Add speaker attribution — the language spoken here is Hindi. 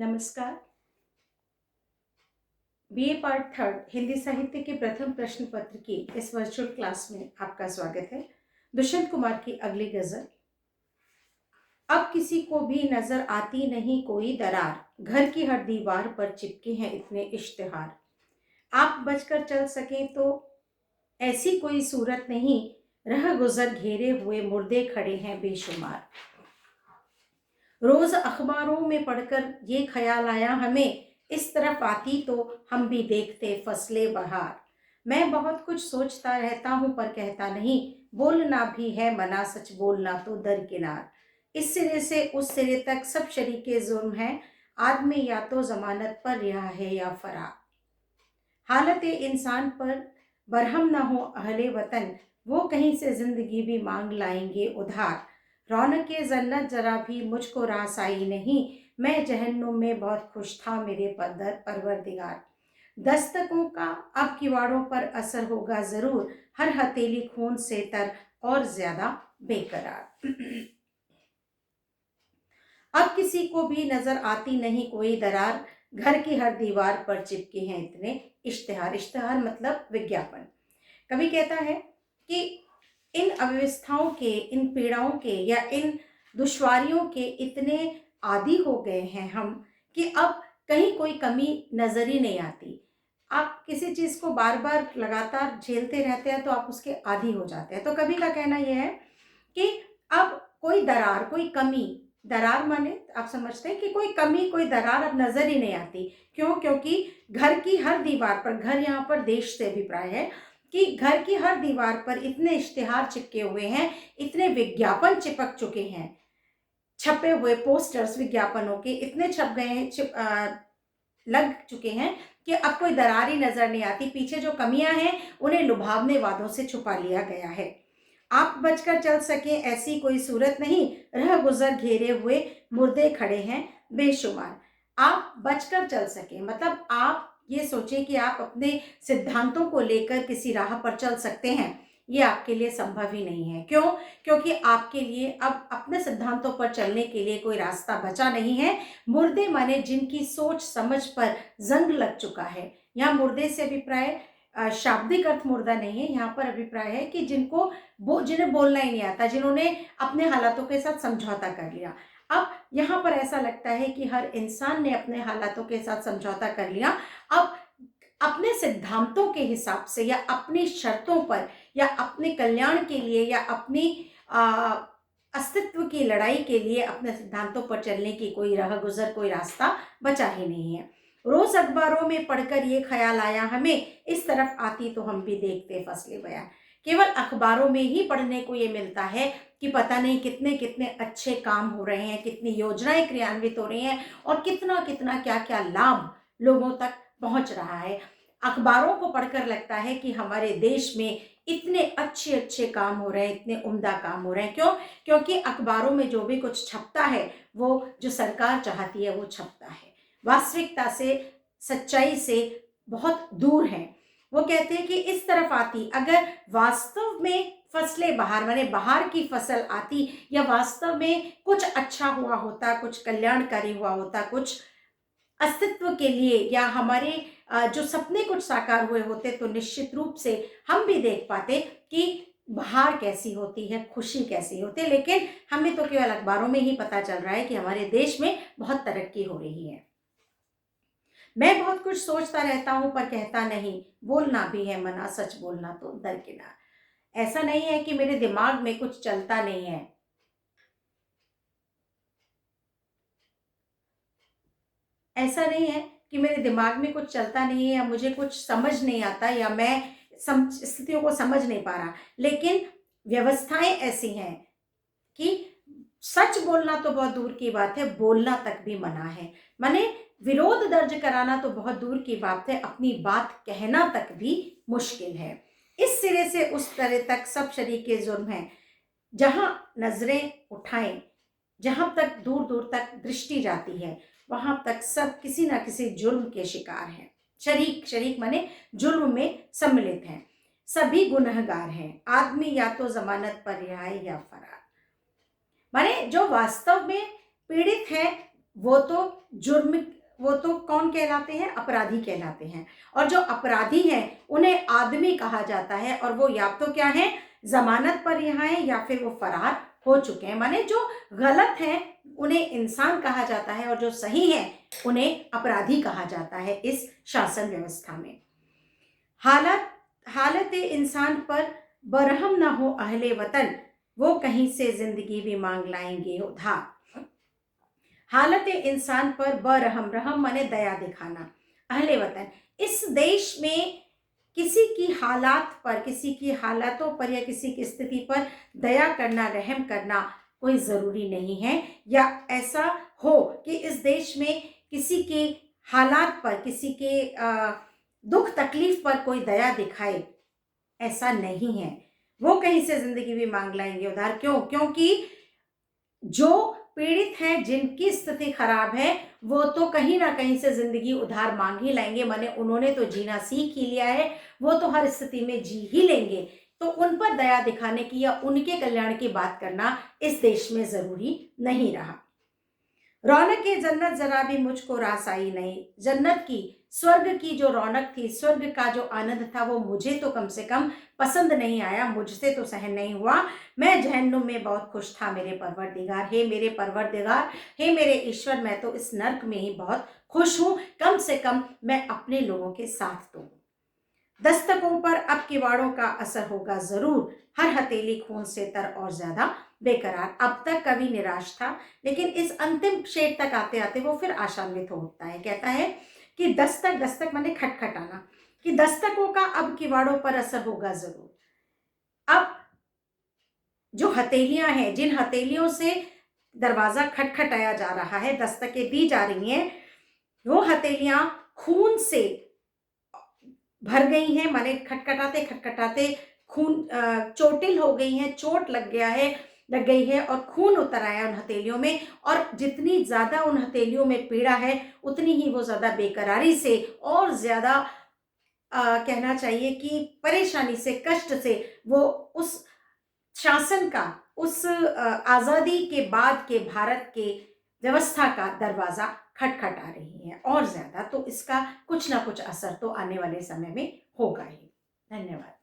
Speaker 1: नमस्कार। बीए पार्ट थर्ड हिंदी साहित्य के प्रथम प्रश्न पत्र की इस वर्चुअल क्लास में आपका स्वागत है। दुष्यंत कुमार की अगली गजल। अब किसी को भी नजर आती नहीं कोई दरार, घर की हर दीवार पर चिपके हैं इतने इश्तिहार। आप बचकर चल सकें तो ऐसी कोई सूरत नहीं, रह गुजर घेरे हुए मुर्दे खड़े हैं बेशुमार। रोज अखबारों में पढ़कर ये ख्याल आया हमें, इस तरफ आती तो हम भी देखते फसले बहार। मैं बहुत कुछ सोचता रहता हूँ पर कहता नहीं, बोलना भी है मना सच बोलना तो दरकिनार। इस सिरे से उस सिरे तक सब शरीके जुर्म हैं, आदमी या तो जमानत पर रिहा है या फरार। हालत इंसान पर बरहम न हो अहले वतन, वो कहीं से जिंदगी भी मांग लाएंगे उधार। रौनक जन्नत जरा भी मुझको रास आई नहीं, मैं जहन्नुम में बहुत खुश था मेरे परवरदिगार। दस्तकों का अब किवाड़ों पर असर होगा जरूर, हर हथेली खून से तर और ज्यादा बेकरार। अब किसी को भी नजर आती नहीं कोई दरार, घर की हर दीवार पर चिपके हैं इतने इश्तिहार। इश्तिहार मतलब विज्ञापन। कवि कहता है कि इन अव्यवस्थाओं के, इन पीड़ाओं के या इन दुश्वारियों के इतने आदी हो गए हैं हम कि अब कहीं कोई कमी नजर ही नहीं आती। आप किसी चीज को बार बार लगातार झेलते रहते हैं तो आप उसके आदी हो जाते हैं। तो कवि का कहना यह है कि अब कोई दरार, कोई कमी, दरार माने आप समझते हैं कि कोई कमी, कोई दरार अब नजर ही नहीं आती। क्यों? क्योंकि घर की हर दीवार पर, घर यहाँ पर देश से अभिप्राय है कि घर की हर दीवार पर इतने इश्तिहार चिपके हुए हैं, इतने विज्ञापन चिपक चुके हैं, छपे हुए पोस्टर्स विज्ञापनों के इतने छप गए हैं, लग चुके हैं कि अब कोई दरार ही नजर नहीं आती। पीछे जो कमियां हैं उन्हें लुभावने वादों से छुपा लिया गया है। आप बचकर चल सके ऐसी कोई सूरत नहीं, रह गुजर घेरे हुए मुर्दे खड़े हैं बेशुमार। आप बचकर चल सके मतलब आप ये सोचें कि आप अपने सिद्धांतों को लेकर किसी राह पर चल सकते हैं, ये आपके लिए संभव ही नहीं है। क्यों? क्योंकि आपके लिए अब अपने सिद्धांतों पर चलने के लिए कोई रास्ता बचा नहीं है। मुर्दे माने जिनकी सोच समझ पर जंग लग चुका है। यहाँ मुर्दे से अभिप्राय शाब्दिक अर्थ मुर्दा नहीं है, यहाँ पर अभिप्राय है कि जिन्हें बोलना ही नहीं आता, जिन्होंने अपने हालातों के साथ समझौता कर लिया। अब यहाँ पर ऐसा लगता है कि हर इंसान ने अपने हालातों के साथ समझौता कर लिया। अब अपने सिद्धांतों के हिसाब से या अपनी शर्तों पर या अपने कल्याण के लिए या अपनी अस्तित्व की लड़ाई के लिए अपने सिद्धांतों पर चलने की कोई राह गुजर, कोई रास्ता बचा ही नहीं है। रोज अखबारों में पढ़कर ये ख्याल आया हमें, इस तरफ आती तो हम भी देखते फसले बयां। केवल अखबारों में ही पढ़ने को ये मिलता है कि पता नहीं कितने कितने अच्छे काम हो रहे हैं, कितनी योजनाएं क्रियान्वित हो रही हैं और कितना कितना क्या क्या लाभ लोगों तक पहुंच रहा है। अखबारों को पढ़कर लगता है कि हमारे देश में इतने अच्छे अच्छे काम हो रहे हैं, इतने उम्दा काम हो रहे हैं। क्यों? क्योंकि अखबारों में जो भी कुछ छपता है वो जो सरकार चाहती है वो छपता है, वास्तविकता से, सच्चाई से बहुत दूर है। वो कहते हैं कि इस तरफ आती, अगर वास्तव में फसलें बहार माने बाहर की फसल आती या वास्तव में कुछ अच्छा हुआ होता, कुछ कल्याणकारी हुआ होता, कुछ अस्तित्व के लिए या हमारे जो सपने कुछ साकार हुए होते, तो निश्चित रूप से हम भी देख पाते कि बाहर कैसी होती है, खुशी कैसी होती है। लेकिन हमें तो केवल अखबारों में ही पता चल रहा है कि हमारे देश में बहुत तरक्की हो रही है। मैं बहुत कुछ सोचता रहता हूं पर कहता नहीं, बोलना भी है मना सच बोलना तो दरकिनार। ऐसा नहीं है कि मेरे दिमाग में कुछ चलता नहीं है, ऐसा नहीं है कि मेरे दिमाग में कुछ चलता नहीं है या मुझे कुछ समझ नहीं आता या मैं स्थितियों को समझ नहीं पा रहा, लेकिन व्यवस्थाएं ऐसी हैं कि सच बोलना तो बहुत दूर की बात है, बोलना तक भी मना है। माने विरोध दर्ज कराना तो बहुत दूर की बात है, अपनी बात कहना तक भी मुश्किल है। इस सिरे से उस तरह तक सब शरीके जुर्म हैं। जहां नजरें उठाएं, जहां तक दूर दूर तक दृष्टि जाती है, वहां तक सब किसी ना किसी जुर्म के शिकार हैं। शरीक, शरीक माने जुर्म में सम्मिलित हैं। सभी गुनहगार हैं, आदमी या तो जमानत पर रिहा है या फरार। माने जो वास्तव में पीड़ित हैं वो तो जुर्म वो तो कौन कहलाते हैं? अपराधी कहलाते हैं। और जो अपराधी हैं उन्हें आदमी कहा जाता है, और वो या तो क्या है, जमानत पर यहाँ है या फिर वो फरार हो चुके हैं। माने जो गलत हैं उन्हें इंसान कहा जाता है और जो सही है उन्हें अपराधी कहा जाता है इस शासन व्यवस्था में। हालत इंसान पर बरहम न हो अहले वतन, वो कहीं से जिंदगी भी मांग लाएंगे उधार। हालत इंसान पर बरहम, रहम माने दया दिखाना, अहले वतन, इस देश में किसी की हालात पर, किसी की हालातों पर या किसी की स्थिति पर दया करना, रहम करना कोई ज़रूरी नहीं है, या ऐसा हो कि इस देश में किसी के हालात पर, किसी के दुख तकलीफ पर कोई दया दिखाए, ऐसा नहीं है। वो कहीं से जिंदगी भी मांग लाएंगे उधार। क्यों? क्योंकि जो पीड़ित हैं, जिनकी स्थिति खराब है, वो तो कहीं ना कहीं से जिंदगी उधार मांग ही लाएंगे। माने उन्होंने तो जीना सीख ही लिया है, वो तो हर स्थिति में जी ही लेंगे। तो उन पर दया दिखाने की या उनके कल्याण की बात करना इस देश में जरूरी नहीं रहा। रौनक जन्नत जरा भी मुझको रास आई नहीं, जन्नत की, स्वर्ग की जो रौनक थी, स्वर्ग का जो आनंद था, वो मुझे तो कम से कम पसंद नहीं आया, मुझसे तो सहन नहीं हुआ। मैं जहन्नुम में बहुत खुश था मेरे परवरदिगार, हे मेरे परवरदिगार, हे मेरे ईश्वर, मैं तो इस नर्क में ही बहुत खुश हूं, कम से कम मैं अपने लोगों के साथ तो। दस्तकों पर अब किवाड़ों का असर होगा जरूर, हर हथेली खून से तर और ज्यादा बेकरार। अब तक कवि निराश था, लेकिन इस अंतिम शेर तक आते आते वो फिर आशान्वित होता है। कहता है कि दस्तक, दस्तक माने खटखटाना, कि दस्तकों का अब किवाड़ों पर असर होगा जरूर। अब जो हथेलियां हैं, जिन हथेलियों से दरवाजा खटखटाया जा रहा है, दस्तकें दी जा रही हैं, वो हथेलियां खून से भर गई हैं। माने खटखटाते खटखटाते खून चोटिल हो गई हैं, चोट लग गई है और खून उतर आया उन हथेलियों में। और जितनी ज्यादा उन हथेलियों में पीड़ा है, उतनी ही वो ज्यादा बेकरारी से और ज्यादा कहना चाहिए कि परेशानी से, कष्ट से वो उस शासन का, उस आजादी के बाद के भारत के व्यवस्था का दरवाजा खटखटा रही है और ज्यादा। तो इसका कुछ ना कुछ असर तो आने वाले समय में होगा ही। धन्यवाद।